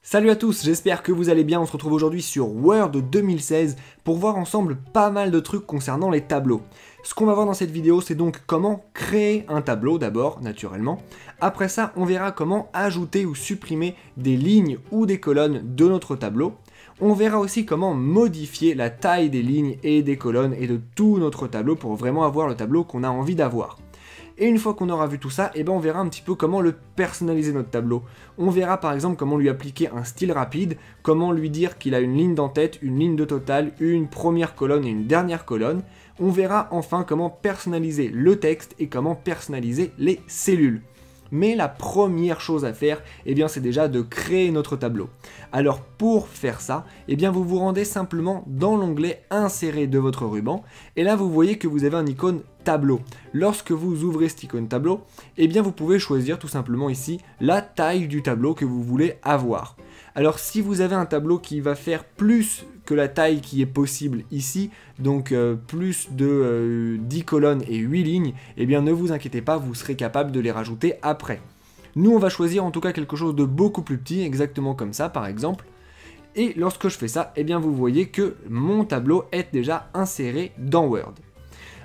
Salut à tous, j'espère que vous allez bien. On se retrouve aujourd'hui sur Word 2016 pour voir ensemble pas mal de trucs concernant les tableaux. Ce qu'on va voir dans cette vidéo, c'est donc comment créer un tableau d'abord, naturellement. Après ça, on verra comment ajouter ou supprimer des lignes ou des colonnes de notre tableau. On verra aussi comment modifier la taille des lignes et des colonnes et de tout notre tableau pour vraiment avoir le tableau qu'on a envie d'avoir. Et une fois qu'on aura vu tout ça, on verra un petit peu comment le personnaliser notre tableau. On verra par exemple comment lui appliquer un style rapide, comment lui dire qu'il a une ligne d'en-tête, une ligne de total, une première colonne et une dernière colonne. On verra enfin comment personnaliser le texte et comment personnaliser les cellules. Mais la première chose à faire, c'est déjà de créer notre tableau. Alors pour faire ça, vous vous rendez simplement dans l'onglet Insérer de votre ruban, et là vous voyez que vous avez un icône tableau. Lorsque vous ouvrez cette icône tableau, vous pouvez choisir tout simplement ici la taille du tableau que vous voulez avoir. Alors si vous avez un tableau qui va faire plus que la taille qui est possible ici, donc plus de 10 colonnes et 8 lignes, ne vous inquiétez pas, vous serez capable de les rajouter après. Nous on va choisir en tout cas quelque chose de beaucoup plus petit, exactement comme ça par exemple. Et lorsque je fais ça, vous voyez que mon tableau est déjà inséré dans Word.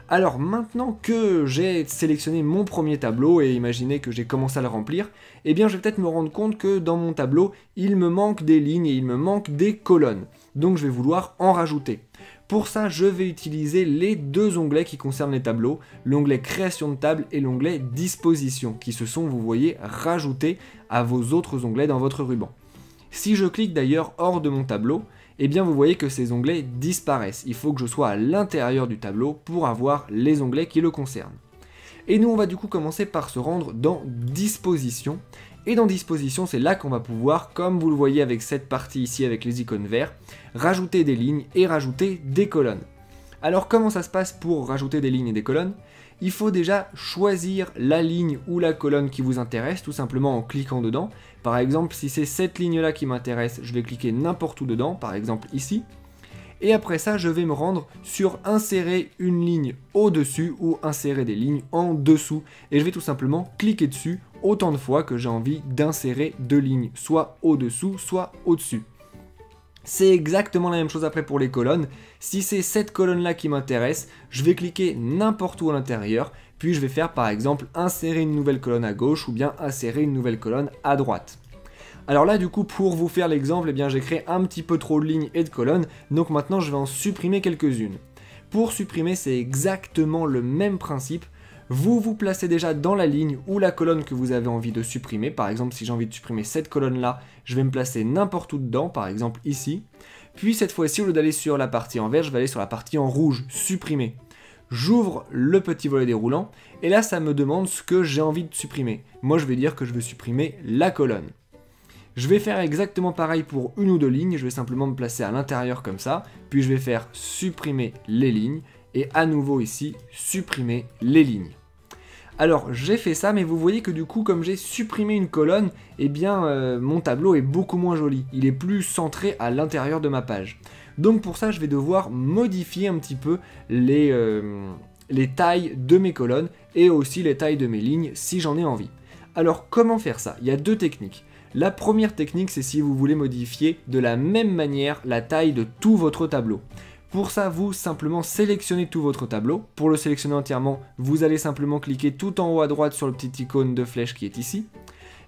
Alors maintenant que j'ai sélectionné mon premier tableau et imaginez que j'ai commencé à le remplir, je vais peut-être me rendre compte que dans mon tableau, il me manque des lignes et il me manque des colonnes. Donc je vais vouloir en rajouter. Pour ça, je vais utiliser les deux onglets qui concernent les tableaux, l'onglet création de table et l'onglet disposition, qui se sont, vous voyez, rajoutés à vos autres onglets dans votre ruban. Si je clique d'ailleurs hors de mon tableau, vous voyez que ces onglets disparaissent. Il faut que je sois à l'intérieur du tableau pour avoir les onglets qui le concernent. Et nous, on va du coup commencer par se rendre dans Disposition. Et dans Disposition, c'est là qu'on va pouvoir, comme vous le voyez avec cette partie ici avec les icônes verts, rajouter des lignes et rajouter des colonnes. Alors comment ça se passe pour rajouter des lignes et des colonnes ? Il faut déjà choisir la ligne ou la colonne qui vous intéresse, tout simplement en cliquant dedans. Par exemple, si c'est cette ligne-là qui m'intéresse, je vais cliquer n'importe où dedans, par exemple ici. Et après ça, je vais me rendre sur insérer une ligne au-dessus ou insérer des lignes en dessous. Et je vais tout simplement cliquer dessus autant de fois que j'ai envie d'insérer deux lignes, soit au-dessous, soit au-dessus. C'est exactement la même chose après pour les colonnes. Si c'est cette colonne-là qui m'intéresse, je vais cliquer n'importe où à l'intérieur, puis je vais faire par exemple insérer une nouvelle colonne à gauche ou bien insérer une nouvelle colonne à droite. Alors là du coup pour vous faire l'exemple, j'ai créé un petit peu trop de lignes et de colonnes, donc maintenant je vais en supprimer quelques-unes. Pour supprimer, c'est exactement le même principe. Vous vous placez déjà dans la ligne ou la colonne que vous avez envie de supprimer. Par exemple, si j'ai envie de supprimer cette colonne-là, je vais me placer n'importe où dedans, par exemple ici. Puis cette fois-ci, au lieu d'aller sur la partie en vert, je vais aller sur la partie en rouge, supprimer. J'ouvre le petit volet déroulant, et là, ça me demande ce que j'ai envie de supprimer. Moi, je vais dire que je veux supprimer la colonne. Je vais faire exactement pareil pour une ou deux lignes, je vais simplement me placer à l'intérieur comme ça, puis je vais faire supprimer les lignes, et à nouveau ici, supprimer les lignes. Alors j'ai fait ça, mais vous voyez que du coup, comme j'ai supprimé une colonne, mon tableau est beaucoup moins joli. Il est plus centré à l'intérieur de ma page. Donc pour ça, je vais devoir modifier un petit peu les tailles de mes colonnes et aussi les tailles de mes lignes si j'en ai envie. Alors comment faire ça ? Il y a deux techniques. La première technique, c'est si vous voulez modifier de la même manière la taille de tout votre tableau. Pour ça, vous simplement sélectionnez tout votre tableau. Pour le sélectionner entièrement, vous allez simplement cliquer tout en haut à droite sur le petit icône de flèche qui est ici.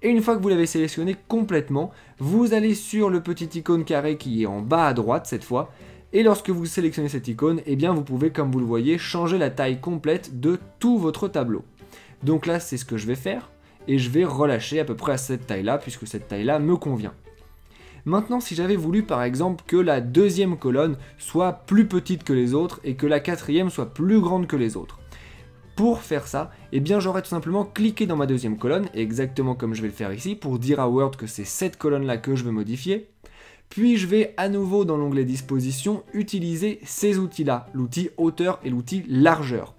Et une fois que vous l'avez sélectionné complètement, vous allez sur le petit icône carré qui est en bas à droite cette fois. Et lorsque vous sélectionnez cette icône, vous pouvez, comme vous le voyez, changer la taille complète de tout votre tableau. Donc là, c'est ce que je vais faire. Et je vais relâcher à peu près à cette taille-là, puisque cette taille-là me convient. Maintenant, si j'avais voulu par exemple que la deuxième colonne soit plus petite que les autres et que la quatrième soit plus grande que les autres. Pour faire ça, j'aurais tout simplement cliqué dans ma deuxième colonne, exactement comme je vais le faire ici, pour dire à Word que c'est cette colonne-là que je veux modifier. Puis je vais à nouveau dans l'onglet Disposition utiliser ces outils-là, l'outil hauteur et l'outil largeur.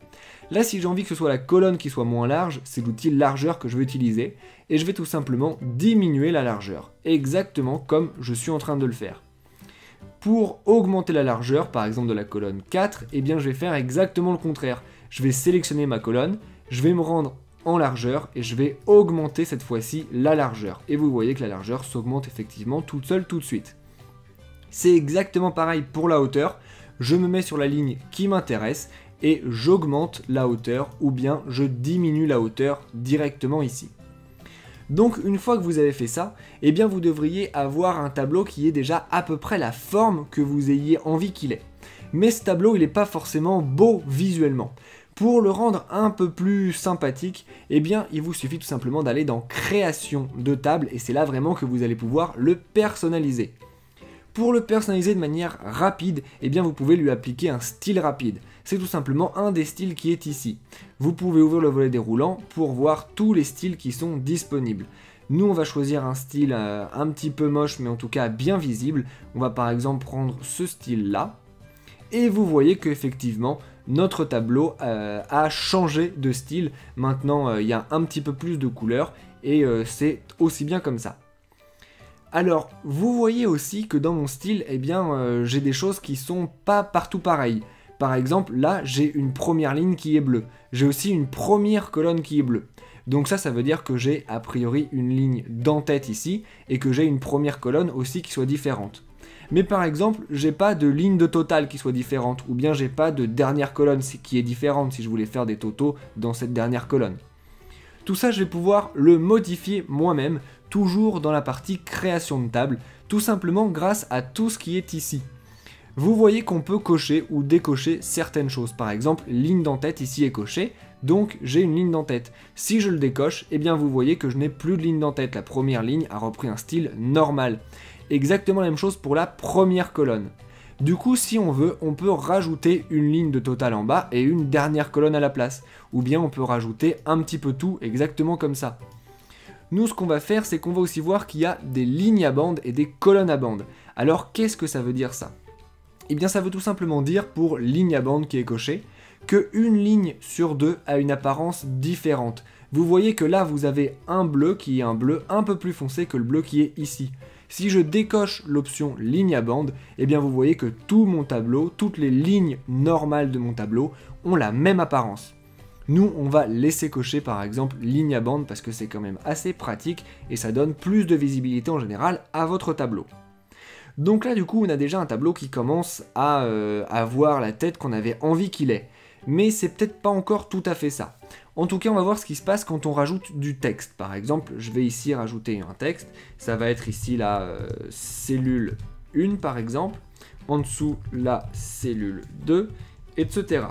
Là, si j'ai envie que ce soit la colonne qui soit moins large, c'est l'outil largeur que je vais utiliser. Et je vais tout simplement diminuer la largeur, exactement comme je suis en train de le faire. Pour augmenter la largeur, par exemple de la colonne 4, je vais faire exactement le contraire. Je vais sélectionner ma colonne, je vais me rendre en largeur et je vais augmenter cette fois-ci la largeur. Et vous voyez que la largeur s'augmente effectivement toute seule tout de suite. C'est exactement pareil pour la hauteur. Je me mets sur la ligne qui m'intéresse et j'augmente la hauteur ou bien je diminue la hauteur directement ici. Donc une fois que vous avez fait ça, eh bien vous devriez avoir un tableau qui ait déjà à peu près la forme que vous ayez envie qu'il ait. Mais ce tableau il n'est pas forcément beau visuellement. Pour le rendre un peu plus sympathique, eh bien il vous suffit tout simplement d'aller dans création de table et c'est là vraiment que vous allez pouvoir le personnaliser. Pour le personnaliser de manière rapide, eh bien vous pouvez lui appliquer un style rapide. C'est tout simplement un des styles qui est ici. Vous pouvez ouvrir le volet déroulant pour voir tous les styles qui sont disponibles. Nous on va choisir un style un petit peu moche mais en tout cas bien visible. On va par exemple prendre ce style là. Et vous voyez qu'effectivement notre tableau a changé de style. Maintenant il y a un petit peu plus de couleurs et c'est aussi bien comme ça. Alors, vous voyez aussi que dans mon style, eh bien, j'ai des choses qui sont pas partout pareilles. Par exemple, là, j'ai une première ligne qui est bleue. J'ai aussi une première colonne qui est bleue. Donc ça veut dire que j'ai a priori une ligne d'en-tête ici, et que j'ai une première colonne aussi qui soit différente. Mais par exemple, j'ai pas de ligne de totale qui soit différente, ou bien j'ai pas de dernière colonne qui est différente si je voulais faire des totaux dans cette dernière colonne. Tout ça, je vais pouvoir le modifier moi-même, toujours dans la partie création de table, tout simplement grâce à tout ce qui est ici. Vous voyez qu'on peut cocher ou décocher certaines choses. Par exemple, ligne d'en-tête ici est cochée, donc j'ai une ligne d'en-tête. Si je le décoche, eh bien vous voyez que je n'ai plus de ligne d'en-tête. La première ligne a repris un style normal. Exactement la même chose pour la première colonne. Du coup, si on veut, on peut rajouter une ligne de total en bas et une dernière colonne à la place. Ou bien on peut rajouter un petit peu tout exactement comme ça. Nous, ce qu'on va faire, c'est qu'on va aussi voir qu'il y a des lignes à bande et des colonnes à bande. Alors, qu'est-ce que ça veut dire ça? Eh bien, ça veut tout simplement dire, pour ligne à bande qui est cochée, qu'une ligne sur deux a une apparence différente. Vous voyez que là, vous avez un bleu qui est un bleu un peu plus foncé que le bleu qui est ici. Si je décoche l'option ligne à bande, eh bien vous voyez que tout mon tableau, toutes les lignes normales de mon tableau ont la même apparence. Nous, on va laisser cocher par exemple ligne à bande parce que c'est quand même assez pratique et ça donne plus de visibilité en général à votre tableau. Donc là, du coup, on a déjà un tableau qui commence à avoir la tête qu'on avait envie qu'il ait. Mais c'est peut-être pas encore tout à fait ça. En tout cas, on va voir ce qui se passe quand on rajoute du texte. Par exemple, je vais ici rajouter un texte. Ça va être ici la cellule 1 par exemple. En dessous, la cellule 2, etc.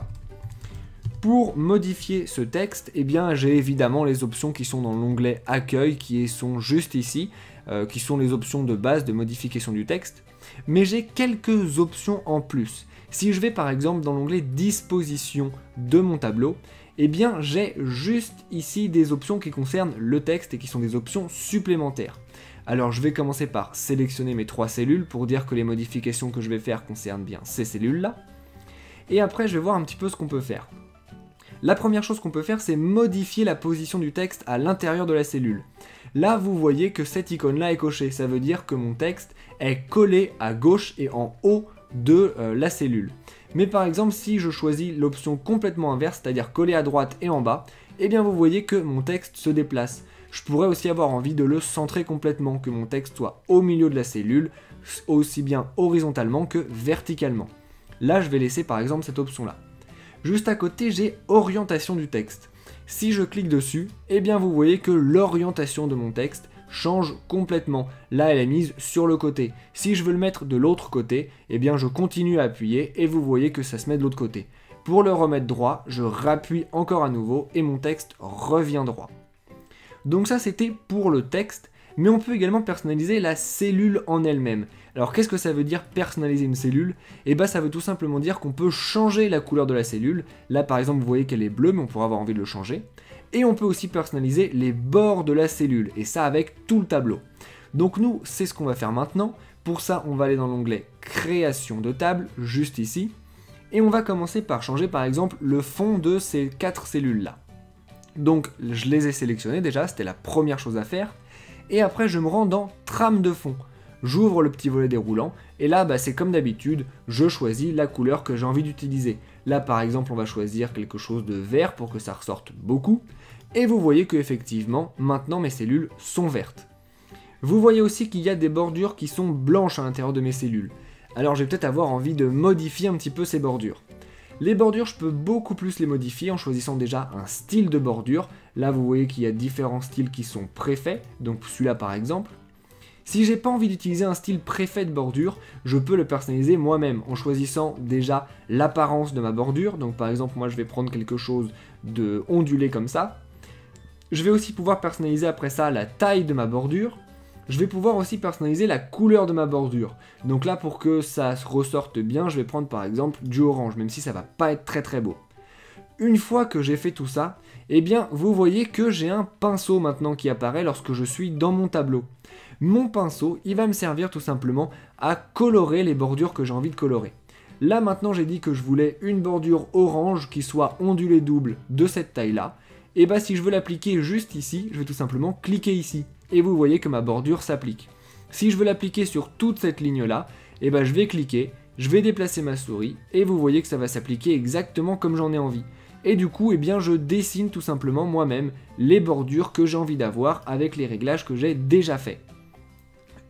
Pour modifier ce texte, eh bien, j'ai évidemment les options qui sont dans l'onglet Accueil, qui sont juste ici, qui sont les options de base de modification du texte. Mais j'ai quelques options en plus. Si je vais par exemple dans l'onglet Disposition de mon tableau, eh bien, j'ai juste ici des options qui concernent le texte et qui sont des options supplémentaires. Alors, je vais commencer par sélectionner mes 3 cellules pour dire que les modifications que je vais faire concernent bien ces cellules-là. Et après, je vais voir un petit peu ce qu'on peut faire. La première chose qu'on peut faire, c'est modifier la position du texte à l'intérieur de la cellule. Là, vous voyez que cette icône-là est cochée. Ça veut dire que mon texte est collé à gauche et en haut de la cellule. Mais par exemple, si je choisis l'option complètement inverse, c'est-à-dire collé à droite et en bas, eh bien vous voyez que mon texte se déplace. Je pourrais aussi avoir envie de le centrer complètement, que mon texte soit au milieu de la cellule, aussi bien horizontalement que verticalement. Là, je vais laisser par exemple cette option-là. Juste à côté, j'ai orientation du texte. Si je clique dessus, eh bien vous voyez que l'orientation de mon texte change complètement. Là, elle est mise sur le côté. Si je veux le mettre de l'autre côté, eh bien je continue à appuyer et vous voyez que ça se met de l'autre côté. Pour le remettre droit, je rappuie encore à nouveau et mon texte revient droit. Donc ça, c'était pour le texte, mais on peut également personnaliser la cellule en elle-même. Alors qu'est-ce que ça veut dire personnaliser une cellule? Eh bien ça veut tout simplement dire qu'on peut changer la couleur de la cellule. Là par exemple vous voyez qu'elle est bleue, mais on pourrait avoir envie de le changer. Et on peut aussi personnaliser les bords de la cellule, et ça avec tout le tableau. Donc nous, c'est ce qu'on va faire maintenant. Pour ça, on va aller dans l'onglet Création de table, juste ici. Et on va commencer par changer par exemple le fond de ces 4 cellules-là. Donc je les ai sélectionnées déjà, c'était la première chose à faire. Et après je me rends dans Trame de fond. J'ouvre le petit volet déroulant, et là c'est comme d'habitude, je choisis la couleur que j'ai envie d'utiliser. Là par exemple on va choisir quelque chose de vert pour que ça ressorte beaucoup. Et vous voyez que effectivement, maintenant mes cellules sont vertes. Vous voyez aussi qu'il y a des bordures qui sont blanches à l'intérieur de mes cellules. Alors je vais peut-être avoir envie de modifier un petit peu ces bordures. Les bordures, je peux beaucoup plus les modifier en choisissant déjà un style de bordure. Là, vous voyez qu'il y a différents styles qui sont préfaits, donc celui-là par exemple. Si j'ai pas envie d'utiliser un style préfet de bordure, je peux le personnaliser moi-même en choisissant déjà l'apparence de ma bordure. Donc par exemple, moi je vais prendre quelque chose de ondulé comme ça. Je vais aussi pouvoir personnaliser après ça la taille de ma bordure. Je vais pouvoir aussi personnaliser la couleur de ma bordure. Donc là, pour que ça ressorte bien, je vais prendre par exemple du orange, même si ça va pas être très très beau. Une fois que j'ai fait tout ça, eh bien vous voyez que j'ai un pinceau maintenant qui apparaît lorsque je suis dans mon tableau. Mon pinceau, il va me servir tout simplement à colorer les bordures que j'ai envie de colorer. Là maintenant j'ai dit que je voulais une bordure orange qui soit ondulée double de cette taille là. Et bah si je veux l'appliquer juste ici, je vais tout simplement cliquer ici. Et vous voyez que ma bordure s'applique. Si je veux l'appliquer sur toute cette ligne là, et bah je vais cliquer, je vais déplacer ma souris et vous voyez que ça va s'appliquer exactement comme j'en ai envie. Et du coup, eh bien, je dessine tout simplement moi-même les bordures que j'ai envie d'avoir avec les réglages que j'ai déjà faits.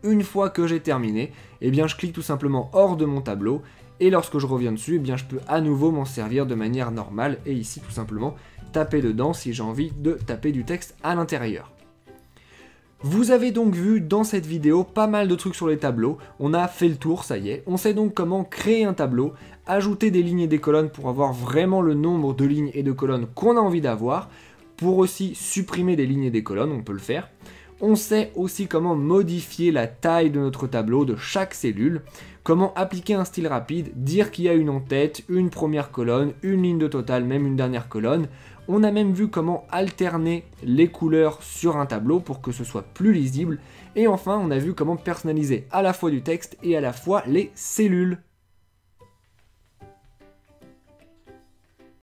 Une fois que j'ai terminé, eh bien, je clique tout simplement hors de mon tableau et lorsque je reviens dessus, eh bien, je peux à nouveau m'en servir de manière normale et ici tout simplement taper dedans si j'ai envie de taper du texte à l'intérieur. Vous avez donc vu dans cette vidéo pas mal de trucs sur les tableaux, on a fait le tour, ça y est, on sait donc comment créer un tableau, ajouter des lignes et des colonnes pour avoir vraiment le nombre de lignes et de colonnes qu'on a envie d'avoir, pour aussi supprimer des lignes et des colonnes, on peut le faire. On sait aussi comment modifier la taille de notre tableau, de chaque cellule, comment appliquer un style rapide, dire qu'il y a une en-tête, une première colonne, une ligne de total, même une dernière colonne. On a même vu comment alterner les couleurs sur un tableau pour que ce soit plus lisible. Et enfin, on a vu comment personnaliser à la fois du texte et à la fois les cellules.